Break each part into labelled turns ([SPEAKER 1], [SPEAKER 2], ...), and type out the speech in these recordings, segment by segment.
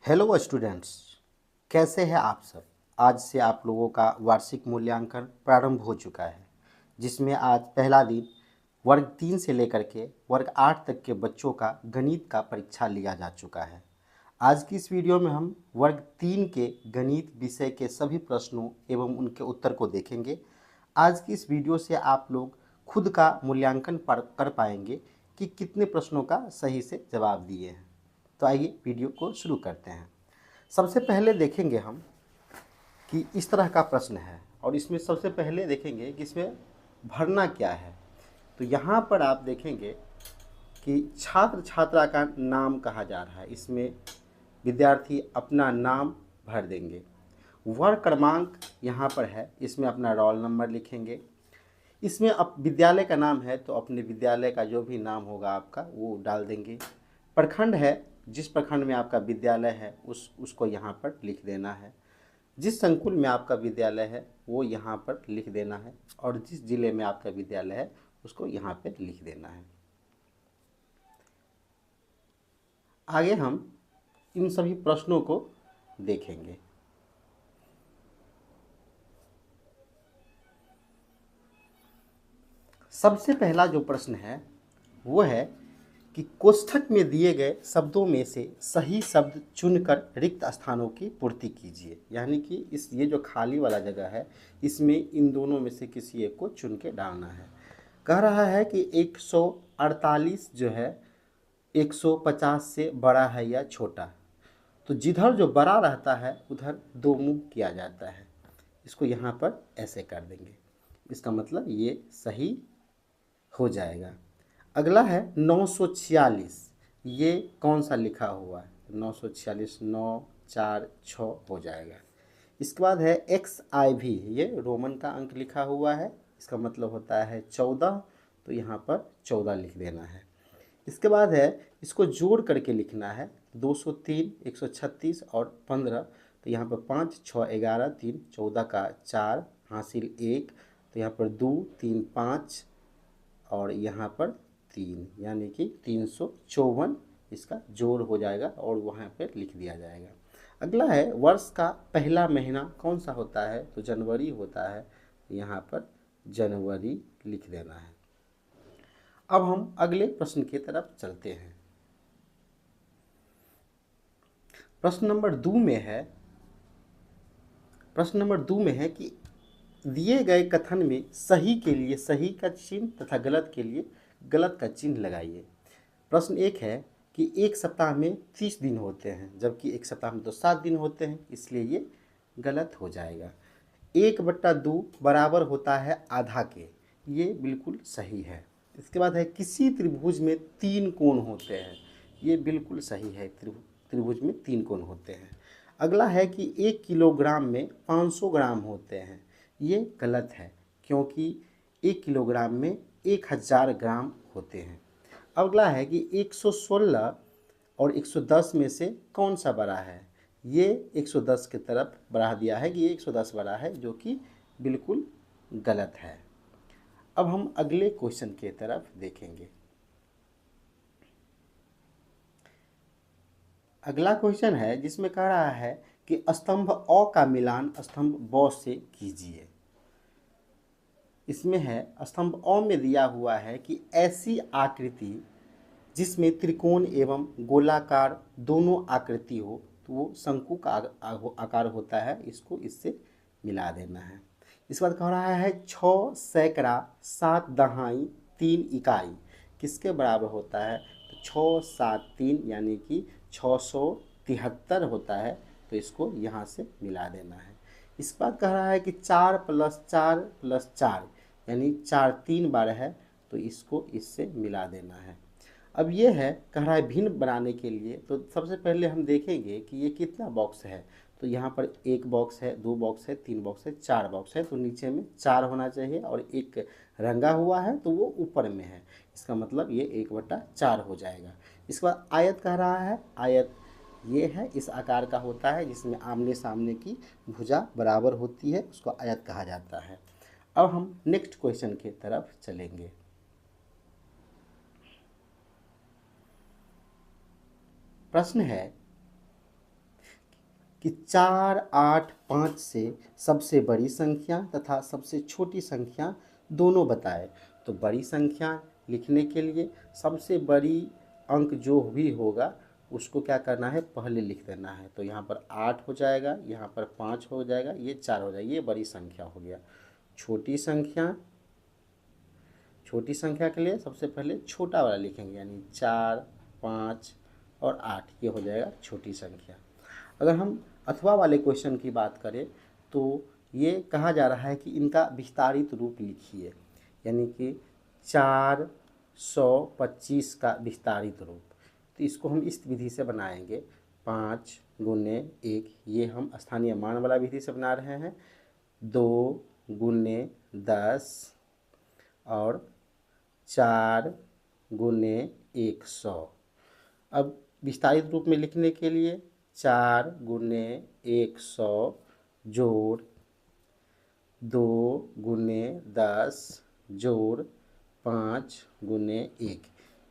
[SPEAKER 1] Hello students, कैसे हैं आप सब। आज से आप लोगों का वार्षिक मूल्यांकन प्रारंभ हो चुका है, जिसमें आज पहला दिन वर्ग 3 से लेकर के वर्ग 8 तक के बच्चों का गणित का परीक्षा लिया जा चुका है। आज की इस वीडियो में हम वर्ग 3 के गणित विषय के सभी प्रश्नों एवं उनके उत्तर को देखेंगे। आज की इस वीडियो से आप लोग खुद का मूल्यांकन कर पाएंगे कि कितने प्रश्नों का सही से जवाब दिए हैं। तो आइए वीडियो को शुरू करते हैं। सबसे पहले देखेंगे हम कि इस तरह का प्रश्न है और इसमें सबसे पहले देखेंगे कि इसमें भरना क्या है। तो यहाँ पर आप देखेंगे कि छात्र छात्रा का नाम कहा जा रहा है। इसमें विद्यार्थी अपना नाम भर देंगे। वर्ग क्रमांक यहाँ पर है, इसमें अपना रोल नंबर लिखेंगे। इसमें अब विद्यालय का नाम है तो अपने विद्यालय का जो भी नाम होगा आपका वो डाल देंगे। प्रखंड है, जिस प्रखंड में आपका विद्यालय है उसको यहाँ पर लिख देना है। जिस संकुल में आपका विद्यालय है वो यहाँ पर लिख देना है और जिस जिले में आपका विद्यालय है उसको यहाँ पर लिख देना है। आगे हम इन सभी प्रश्नों को देखेंगे। सबसे पहला जो प्रश्न है वो है कि कोष्ठक में दिए गए शब्दों में से सही शब्द चुनकर रिक्त स्थानों की पूर्ति कीजिए। यानी कि ये जो खाली वाला जगह है इसमें इन दोनों में से किसी एक को चुन के डालना है। कह रहा है कि 148 जो है 150 से बड़ा है या छोटा, तो जिधर जो बड़ा रहता है उधर दो मुंह किया जाता है। इसको यहाँ पर ऐसे कर देंगे, इसका मतलब ये सही हो जाएगा। अगला है 946, ये कौन सा लिखा हुआ है? 946 9 4 6 हो जाएगा। इसके बाद है XIV, ये रोमन का अंक लिखा हुआ है, इसका मतलब होता है 14, तो यहाँ पर 14 लिख देना है। इसके बाद है इसको जोड़ करके लिखना है 203 136 और 15, तो यहाँ पर 5 6 11 3 14 का 4 हासिल 1, तो यहाँ पर 2 3 5 और यहाँ पर 3, यानी कि 354 इसका जोड़ हो जाएगा और वहाँ पर लिख दिया जाएगा। अगला है वर्ष का पहला महीना कौन सा होता है? तो जनवरी होता है, यहाँ पर जनवरी लिख देना है। अब हम अगले प्रश्न की तरफ चलते हैं। प्रश्न नंबर 2 में है कि दिए गए कथन में सही के लिए सही का चिन्ह तथा गलत के लिए गलत का चिन्ह लगाइए। प्रश्न 1 है कि एक सप्ताह में 30 दिन होते हैं, जबकि एक सप्ताह में तो 7 दिन होते हैं, इसलिए ये गलत हो जाएगा। 1/2 बराबर होता है आधा के, ये बिल्कुल सही है। इसके बाद है किसी त्रिभुज में 3 कोण होते हैं, ये बिल्कुल सही है, त्रिभुज में 3 कोण होते हैं। अगला है कि 1 किलोग्राम में 500 ग्राम होते हैं, ये गलत है क्योंकि 1 किलोग्राम में 1000 ग्राम होते हैं। अगला है कि 116 और 110 में से कौन सा बड़ा है? ये 110 की तरफ बढ़ा दिया है कि ये 110 बड़ा है, जो कि बिल्कुल गलत है। अब हम अगले क्वेश्चन की तरफ देखेंगे। अगला क्वेश्चन है जिसमें कह रहा है कि स्तंभ अ का मिलान स्तंभ ब से कीजिए। इसमें है स्तंभ अ में दिया हुआ है कि ऐसी आकृति जिसमें त्रिकोण एवं गोलाकार दोनों आकृति हो, तो वो शंकु का आकार होता है, इसको इससे मिला देना है। इस बात कह रहा है 6 सैकड़ा 7 दहाई 3 इकाई किसके बराबर होता है? तो 6 7 3 यानी कि 673 होता है, तो इसको यहाँ से मिला देना है। इस बात कह रहा है कि 4 + 4 + 4 यानी 4 3 बार है, तो इसको इससे मिला देना है। अब ये है कह रहा है भिन्न बनाने के लिए, तो सबसे पहले हम देखेंगे कि ये कितना बॉक्स है। तो यहाँ पर 1 बॉक्स है, 2 बॉक्स है, 3 बॉक्स है, 4 बॉक्स है, तो नीचे में 4 होना चाहिए और एक रंगा हुआ है तो वो ऊपर में है, इसका मतलब ये 1/4 हो जाएगा। इसके बाद आयत कह रहा है, आयत ये है इस आकार का होता है जिसमें आमने सामने की भुजा बराबर होती है, उसको आयत कहा जाता है। अब हम नेक्स्ट क्वेश्चन की तरफ चलेंगे। प्रश्न है कि 4, 8, 5 से सबसे बड़ी संख्या तथा सबसे छोटी संख्या दोनों बताए। तो बड़ी संख्या लिखने के लिए सबसे बड़ी अंक जो भी होगा उसको क्या करना है, पहले लिख देना है। तो यहाँ पर 8 हो जाएगा, यहाँ पर 5 हो जाएगा, ये 4 हो जाएगा, ये बड़ी संख्या हो गया। छोटी संख्या के लिए सबसे पहले छोटा वाला लिखेंगे, यानी 4, 5 और 8, ये हो जाएगा छोटी संख्या। अगर हम अथवा वाले क्वेश्चन की बात करें तो ये कहा जा रहा है कि इनका विस्तारित रूप लिखिए, यानी कि 425 का विस्तारित रूप। तो इसको हम इस विधि से बनाएंगे, 5 गुने 1, ये हम स्थानीय मान वाला विधि से बना रहे हैं, 2 गुने 10 और 4 गुने 100। अब विस्तारित रूप में लिखने के लिए 4 गुने 100 जोड़ 2 गुने 10 जोड़ 5 गुने 1,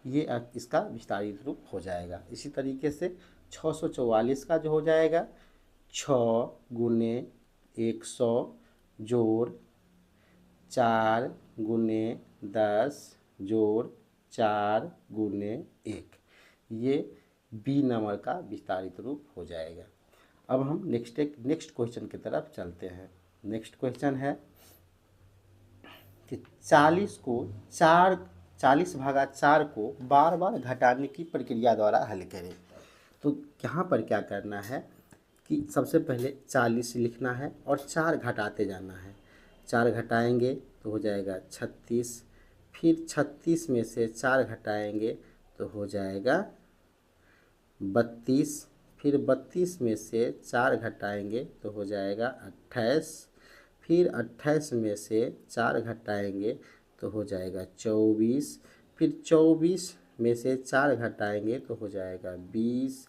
[SPEAKER 1] ये इसका विस्तारित रूप हो जाएगा। इसी तरीके से 644 का जो हो जाएगा 6 गुने 100 जोड़ 4 गुने 10 जोड़ 4 गुने 1, ये बी नंबर का विस्तारित रूप हो जाएगा। अब हम नेक्स्ट क्वेश्चन की तरफ चलते हैं। नेक्स्ट क्वेश्चन है कि 40 भागा 4 को बार बार घटाने की प्रक्रिया द्वारा हल करें। तो यहाँ पर क्या करना है कि सबसे पहले 40 लिखना है और 4 घटाते जाना है। 4 घटाएंगे तो हो जाएगा 36, फिर 36 में से 4 घटाएंगे तो हो जाएगा 32, फिर 32 में से 4 घटाएंगे तो हो जाएगा 28, फिर 28 में से 4 घटाएंगे तो हो जाएगा 24, फिर 24 में से 4 घटाएंगे तो हो जाएगा 20,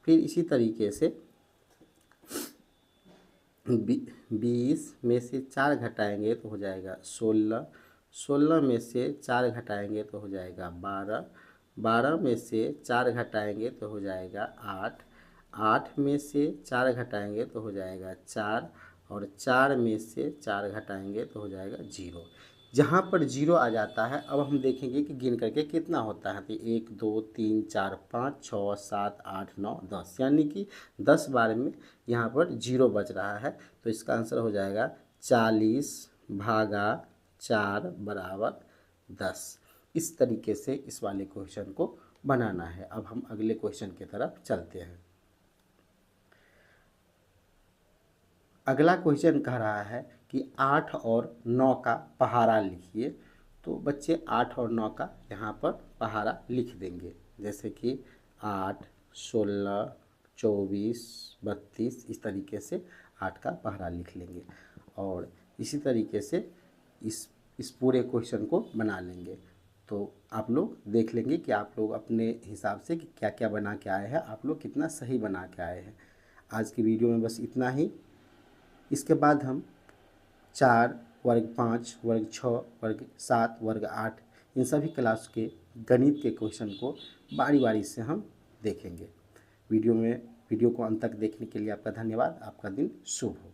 [SPEAKER 1] फिर इसी तरीके से 20 में से 4 घटाएंगे तो हो जाएगा 16, 16 में से 4 घटाएंगे तो हो जाएगा 12, 12 में से 4 घटाएंगे तो हो जाएगा 8, 8 में से 4 घटाएंगे तो हो जाएगा 4, और 4 में से 4 घटाएंगे तो हो जाएगा 0। जहाँ पर 0 आ जाता है अब हम देखेंगे कि गिन करके कितना होता है। तो 1, 2, 3, 4, 5, 6, 7, 8, 9, 10, यानी कि 10 बार में यहाँ पर 0 बच रहा है। तो इसका आंसर हो जाएगा 40 भागा 4 बराबर 10। इस तरीके से इस वाले क्वेश्चन को बनाना है। अब हम अगले क्वेश्चन की तरफ चलते हैं। अगला क्वेश्चन कह रहा है कि 8 और 9 का पहाड़ा लिखिए। तो बच्चे 8 और 9 का यहाँ पर पहाड़ा लिख देंगे, जैसे कि 8, 16, 24, 32, इस तरीके से 8 का पहाड़ा लिख लेंगे और इसी तरीके से इस पूरे क्वेश्चन को बना लेंगे। तो आप लोग देख लेंगे कि आप लोग अपने हिसाब से कि क्या क्या बना के आए हैं, आप लोग कितना सही बना के आए हैं। आज की वीडियो में बस इतना ही। इसके बाद हम 4, वर्ग 5, वर्ग 6, वर्ग 7, वर्ग 8 इन सभी क्लास के गणित के क्वेश्चन को बारी बारी से हम देखेंगे। वीडियो को अंत तक देखने के लिए आपका धन्यवाद। आपका दिन शुभ हो।